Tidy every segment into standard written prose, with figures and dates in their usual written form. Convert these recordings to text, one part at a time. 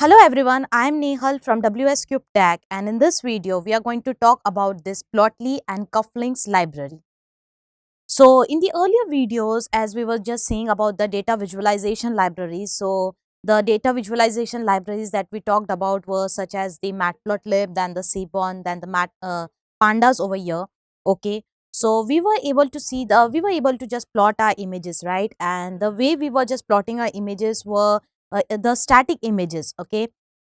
Hello everyone, I am Nehal from WS Cube Tech, and in this video we are going to talk about this Plotly and Cufflinks library. So in the earlier videos, as we were just saying about the data visualization libraries, so the data visualization libraries that we talked about were such as the Matplotlib, then the Seaborn, then the Pandas over here. Okay, so we were able to just plot our images, right? And the way we were just plotting our images were the static images. Okay,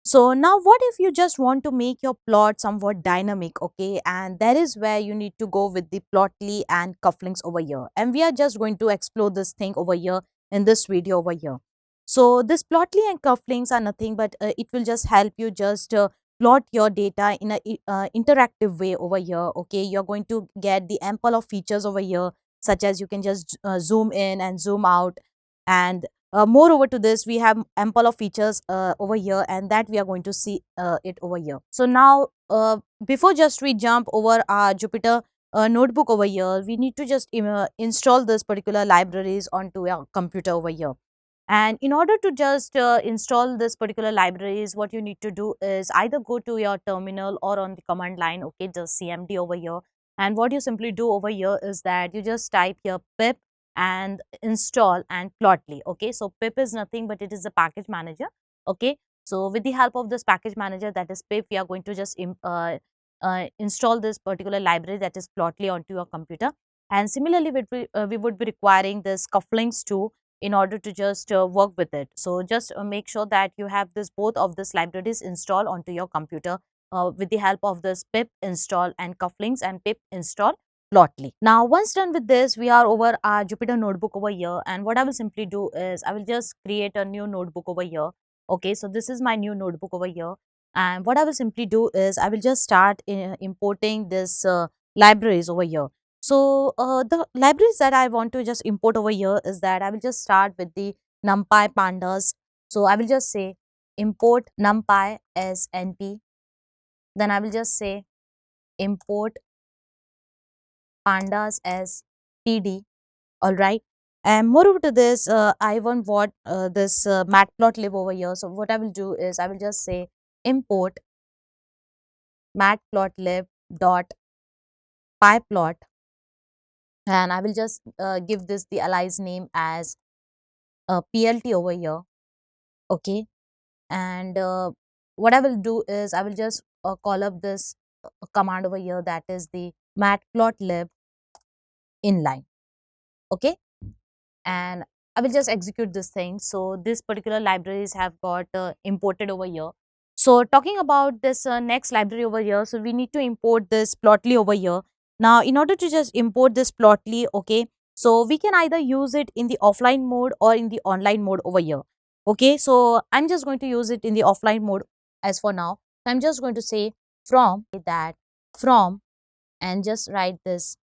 so now what if you just want to make your plot somewhat dynamic, okay? And that is where you need to go with the Plotly and Cufflinks over here. And we are just going to explore this thing over here in this video over here. So this Plotly and Cufflinks are nothing but it will just help you just plot your data in a interactive way over here, okay? You're going to get the ample of features over here, such as you can just zoom in and zoom out, and moreover to this, we have ample of features over here, and that we are going to see it over here. So now, before just we jump over our Jupyter notebook over here, we need to just install this particular libraries onto our computer over here. And in order to just install this particular libraries, what you need to do is either go to your terminal or on the command line, okay, just CMD over here. And what you simply do over here is that you just type here pip and install and Plotly. Okay, so pip is nothing but it is a package manager. Okay, so with the help of this package manager, that is pip, we are going to just install this particular library, that is Plotly, onto your computer. And similarly, we would be requiring this cufflinks too in order to just work with it. So just make sure that you have this both of these libraries installed onto your computer with the help of this pip install and cufflinks and pip install Plotly. Now, once done with this, we are over our Jupyter notebook over here. And what I will simply do is I will just create a new notebook over here. Okay, so this is my new notebook over here. And what I will simply do is I will just start importing this libraries over here. So the libraries that I want to just import over here is that I will just start with the NumPy pandas. So I will just say import NumPy as NP. Then I will just say import pandas as PD. All right. And moreover to this, I want what this matplotlib over here. So what I will do is I will just say import matplotlib dot pyplot, and I will just give this the alias name as PLT over here. Okay, and what I will do is I will just call up this command over here, that is the matplotlib inline. Okay, and I will just execute this thing. So this particular libraries have got imported over here. So talking about this next library over here, so we need to import this Plotly over here. Now, in order to just import this Plotly, okay, so we can either use it in the offline mode or in the online mode over here. Okay, so I'm just going to use it in the offline mode as for now. So I'm just going to say from and just write this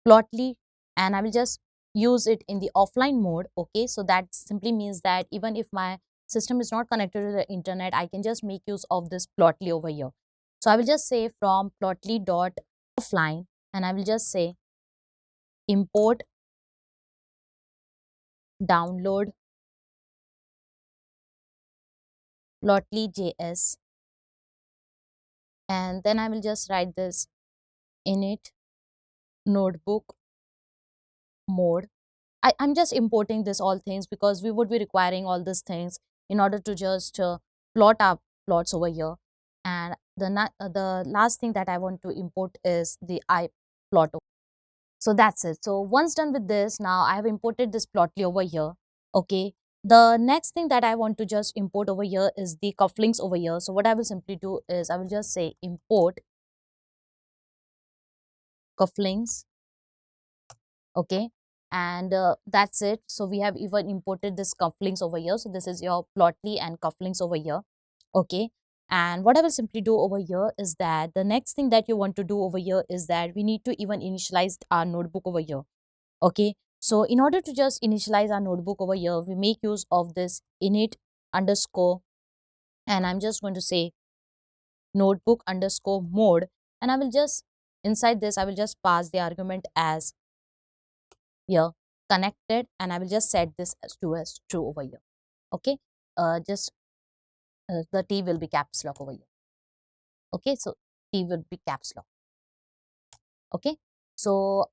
Plotly, and I will just use it in the offline mode. Okay, so that simply means that even if my system is not connected to the internet, I can just make use of this Plotly over here. So I will just say from Plotly dot offline, and I will just say import download Plotly.js, and then I will just write this init notebook mode. I'm just importing this all things because we would be requiring all these things in order to just plot our plots over here. And the last thing that I want to import is the iPlot. So that's it. So once done with this, now I have imported this Plotly over here. Okay. The next thing that I want to just import over here is the cufflinks over here. So what I will simply do is I will just say import cufflinks. Okay, and that's it. So we have even imported this cufflinks over here. So this is your Plotly and cufflinks over here. Okay, and what I will simply do over here is that the next thing that you want to do over here is that we need to even initialize our notebook over here. Okay, so in order to just initialize our notebook over here, we make use of this init underscore, and I'm just going to say notebook underscore mode, and I will just inside this I will just pass the argument as here connected, and I will just set this as true over here. Okay, just the T will be caps lock over here. Okay, so T will be caps lock. Okay, so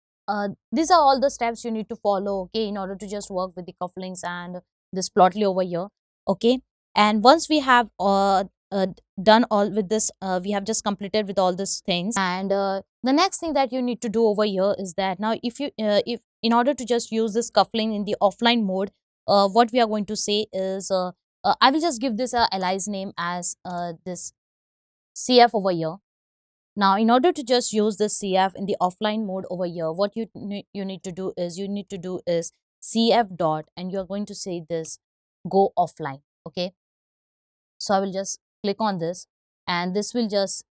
these are all the steps you need to follow, okay, in order to just work with the cufflinks and this plotly over here. Okay, and once we have done all with this, we have just completed with all these things, and the next thing that you need to do over here is that now if in order to just use this cufflink in the offline mode, what we are going to say is I will just give this a allies name as this CF over here. Now, in order to just use the CF in the offline mode over here, what you need to do is CF dot, and you are going to say this go offline. Okay, so I will just click on this, and this will just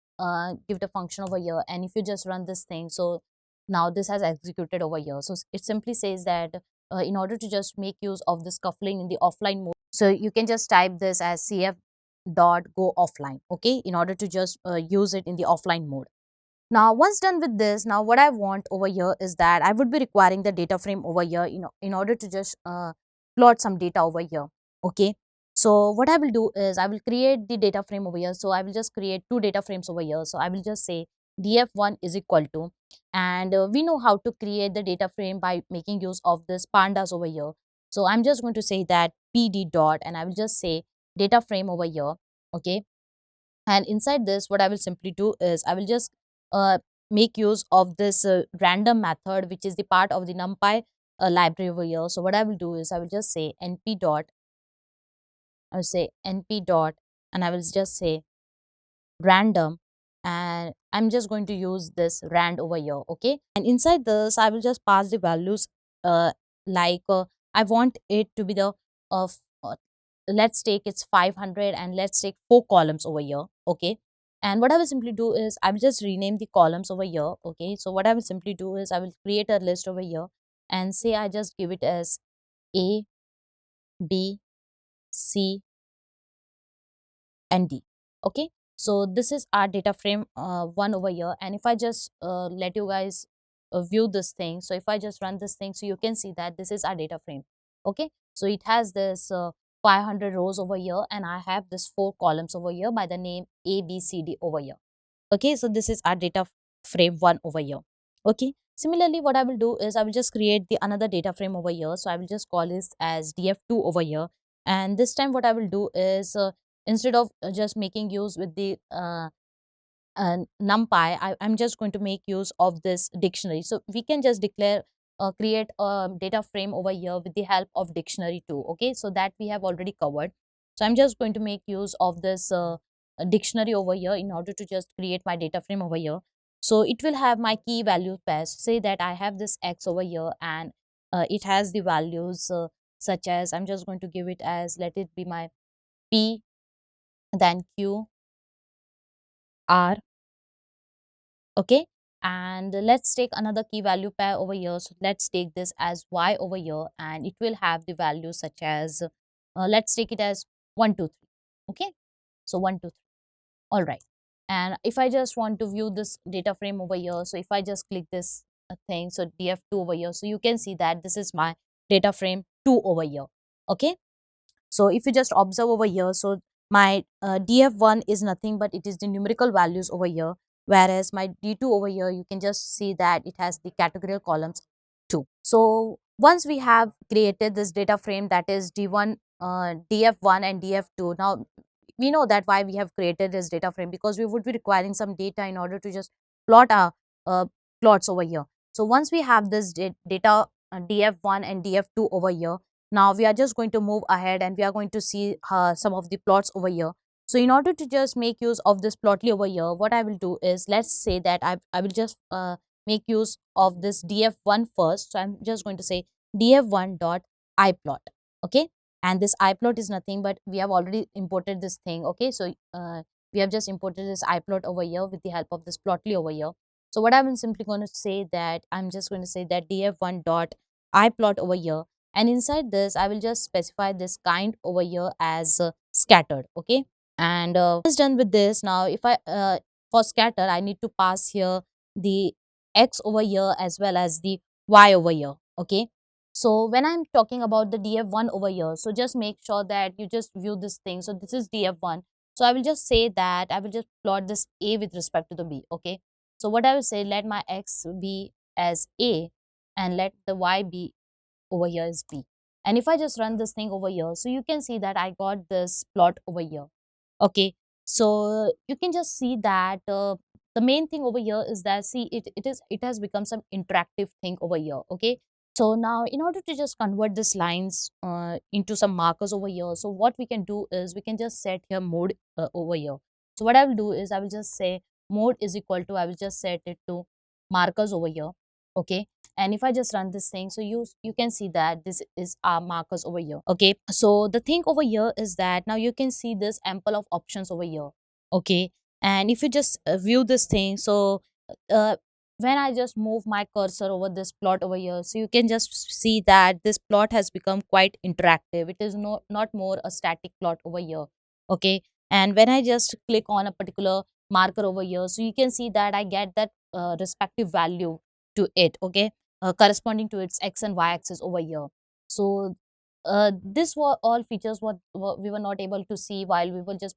give the function over here. And if you just run this thing, so now this has executed over here. So it simply says that in order to just make use of this coupling in the offline mode, so you can just type this as CF dot go offline. Okay, in order to just use it in the offline mode. Now, once done with this, now what I want over here is that I would be requiring the data frame over here, in order to just plot some data over here. Okay. So what I will do is I will create the data frame over here. So I will just create two data frames over here. So I will just say df1 is equal to, and we know how to create the data frame by making use of this pandas over here. So I'm just going to say that pd dot, and I will just say data frame over here. Okay, and inside this, what I will simply do is I will just uh, make use of this random method, which is the part of the numpy library over here. So what I will do is I will just say np dot, I will say np dot, and I will just say random, and I'm just going to use this rand over here. Okay, and inside this I will just pass the values like I want it to be the of let's take it's 500, and let's take 4 columns over here. Okay, and what I will simply do is I will just rename the columns over here. Okay, so what I will simply do is I will create a list over here and say I just give it as A, B, C, and D. Okay, so this is our data frame one over here, and if I just let you guys view this thing, so if I just run this thing, so you can see that this is our data frame. Okay, so it has this 500 rows over here, and I have this 4 columns over here by the name A, B, C, D over here. Okay, so this is our data frame one over here. Okay, similarly what I will do is I will just create the another data frame over here. So I will just call this as df2 over here, and this time what I will do is instead of just making use with the numpy, I'm just going to make use of this dictionary. So we can just declare create a data frame over here with the help of dictionary too. Okay, so that we have already covered. So I'm just going to make use of this dictionary over here in order to just create my data frame over here. So it will have my key value pairs. Say that I have this x over here, and it has the values such as, I'm just going to give it as, let it be my p, then q, r. Okay, and let's take another key value pair over here. So let's take this as y over here, and it will have the values such as let's take it as 1 2 3. Okay, so 1 2 3. All right, and if I just want to view this data frame over here, so if I just click this thing, so df2 over here, so you can see that this is my data frame 2 over here. Okay, so if you just observe over here, so my df1 is nothing but it is the numerical values over here, whereas my d2 over here, you can just see that it has the categorical columns too. So once we have created this data frame, that is d1 df1 and df2, now we know that why we have created this data frame, because we would be requiring some data in order to just plot our plots over here. So once we have this data df1 and df2 over here, now we are just going to move ahead and we are going to see some of the plots over here. So in order to just make use of this plotly over here, what I will do is, let's say that I will just make use of this df1 first. So I'm just going to say df1 dot iplot. Okay, and this iplot is nothing but we have already imported this thing. Okay, so we have just imported this iplot over here with the help of this plotly over here. So what I'm simply going to say that, I'm just going to say that df1 dot iplot over here, and inside this I will just specify this kind over here as scattered. Okay, and once done with this, now if I for scatter I need to pass here the x over here as well as the y over here. Okay, so when I'm talking about the df1 over here, so just make sure that you just view this thing. So this is df1, So I will just say that I will just plot this A with respect to the B. Okay. So what I will say, let my X be as A and let the Y be over here is B. And if I just run this thing over here, so you can see that I got this plot over here. Okay. So you can just see that the main thing over here is that, see, it has become some interactive thing over here. Okay. So now in order to just convert these lines into some markers over here, so what we can do is we can just set here mode over here. So what I will do is I will just say mode is equal to, I will just set it to markers over here. Okay. And if I just run this thing, so you can see that this is our markers over here. Okay. So the thing over here is that now you can see this ample of options over here. Okay. And if you just view this thing, so uh, when I just move my cursor over this plot over here, so you can just see that this plot has become quite interactive. It is not more a static plot over here. Okay. And when I just click on a particular marker over here, so you can see that I get that respective value to it. Okay. Corresponding to its x and y axis over here. So this were all features what we were not able to see while we were just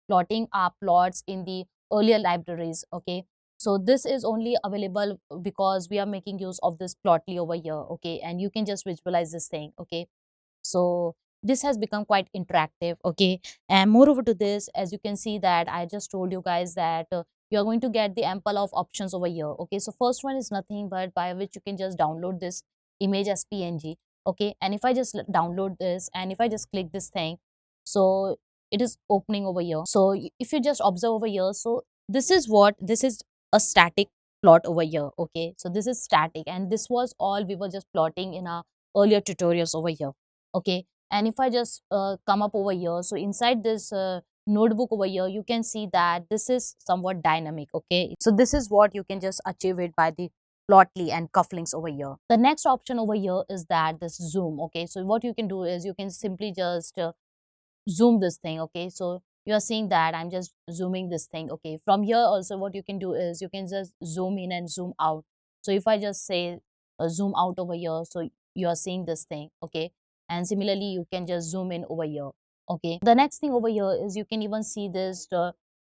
plotting our plots in the earlier libraries. Okay. So this is only available because we are making use of this plotly over here. Okay. And you can just visualize this thing. Okay. So this has become quite interactive. Okay. And moreover to this, as you can see that I just told you guys that you are going to get the ample of options over here. Okay. So first one is nothing but by which you can just download this image as png. Okay. And if I just download this and if I just click this thing, so it is opening over here. So if you just observe over here, so this is a static plot over here. Okay. So this is static and this was all we were just plotting in our earlier tutorials over here. Okay. And if I just come up over here, so inside this notebook over here, you can see that this is somewhat dynamic. Okay. So this is what you can just achieve it by the plotly and cufflinks over here. The next option over here is that this zoom. Okay. So what you can do is you can simply just zoom this thing. Okay. So you are seeing that I'm just zooming this thing. Okay. From here also what you can do is you can just zoom in and zoom out. So if I just say zoom out over here, so you are seeing this thing. Okay. And similarly you can just zoom in over here. Okay. The next thing over here is you can even see this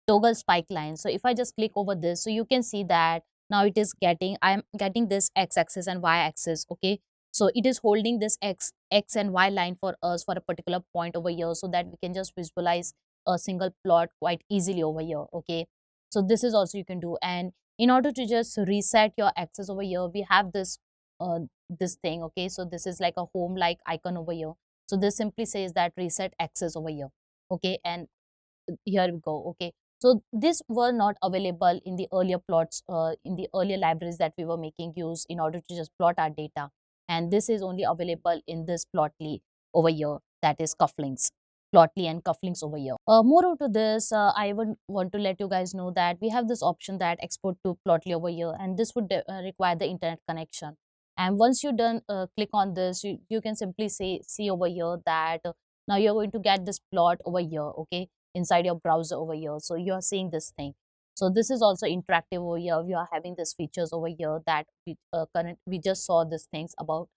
toggle spike line. So if I just click over this, so you can see that now it is getting, I'm getting this x-axis and y-axis. Okay. So it is holding this x and y line for us for a particular point over here, so that we can just visualize a single plot quite easily over here. Okay. So this is also you can do. And in order to just reset your axis over here, we have this thing. Okay. So this is like a home like icon over here. So this simply says that reset axis over here. Okay. And here we go. Okay. So this were not available in the earlier plots, in the earlier libraries that we were making use in order to just plot our data. And this is only available in this plotly over here, that is cufflinks. Plotly and cufflinks over here. Moreover to this, I would want to let you guys know that we have this option that export to plotly over here, and this would require the internet connection. And once you done click on this, you can simply see over here that now you're going to get this plot over here. Okay. Inside your browser over here, so you are seeing this thing. So this is also interactive over here. We are having these features over here that we just saw these things about.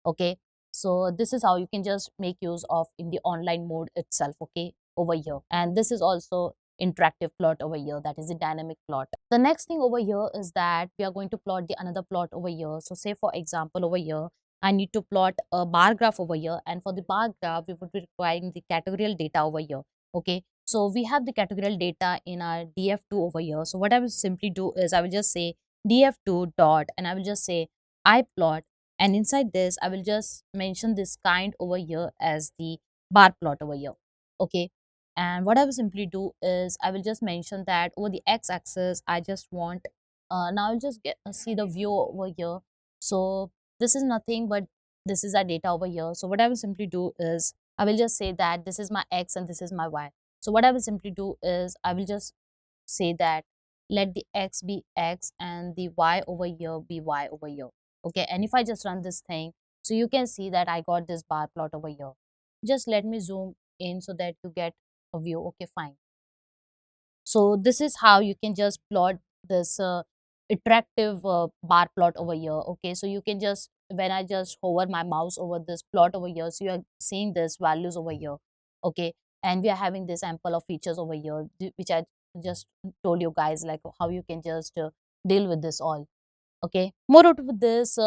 Okay. So this is how you can just make use of in the online mode itself. Okay. Over here, and this is also interactive plot over here, that is a dynamic plot. The next thing over here is that we are going to plot the another plot over here. So say for example over here I need to plot a bar graph over here, and for the bar graph we would be requiring the categorical data over here. Okay. So we have the categorical data in our df2 over here. So what I will simply do is I will just say df2 dot and I will just say iplot, and inside this I will just mention this kind over here as the bar plot over here. Okay. And what I will simply do is I will just mention that over the x-axis I just want now I'll just see the view over here. So this is nothing but this is our data over here. So what I will simply do is I will just say that this is my x and this is my y. So what I will simply do is I will just say that let the x be x and the y over here be y over here. Okay. And if I just run this thing, so you can see that I got this bar plot over here. Just let me zoom in so that you get a view. Okay, fine. So this is how you can just plot this attractive bar plot over here. Okay. So you can just, when I just hover my mouse over this plot over here, so you are seeing this values over here. Okay. and we are having this ample of features over here, which I just told you guys, like how you can just deal with this all. Okay, moreover with this,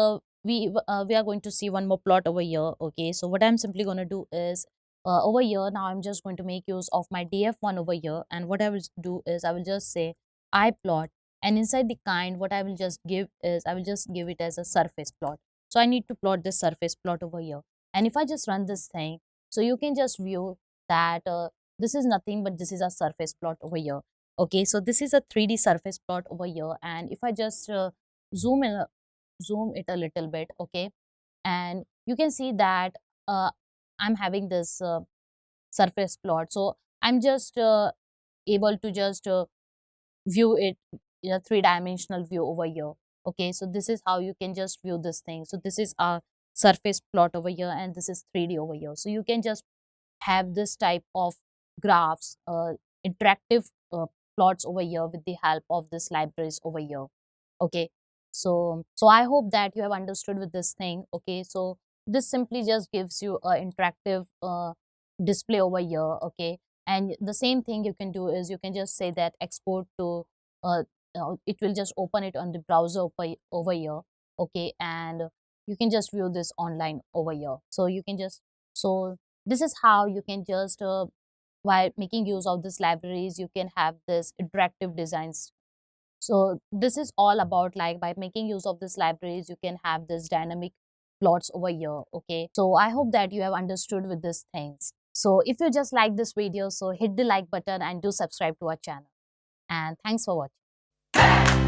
we are going to see one more plot over here. Okay, so what I'm simply going to do is, over here now I'm just going to make use of my df1 over here, and what I will do is I will just say I plot, and inside the kind what I will just give is I will just give it as a surface plot. So I need to plot this surface plot over here, and if I just run this thing, so you can just view that this is nothing but this is a surface plot over here. Okay, so this is a 3D surface plot over here, and if I just zoom in zoom it a little bit. Okay, and you can see that uh, I'm having this surface plot. So I'm just able to just view it in a three-dimensional view over here. Okay, so this is how you can just view this thing. So this is a surface plot over here, and this is 3D over here. So you can just have this type of graphs, interactive plots over here with the help of this libraries over here. Okay, so I hope that you have understood with this thing. Okay, so this simply just gives you a interactive display over here. Okay, and the same thing you can do is you can just say that export to uh, it will just open it on the browser over here. Okay, and you can just view this online over here. So you can just, so this is how you can just while making use of these libraries you can have this interactive designs. So this is all about, like, by making use of these libraries you can have this dynamic plots over here. Okay, so I hope that you have understood with these things. So if you just like this video, so hit the like button and do subscribe to our channel, and thanks for watching.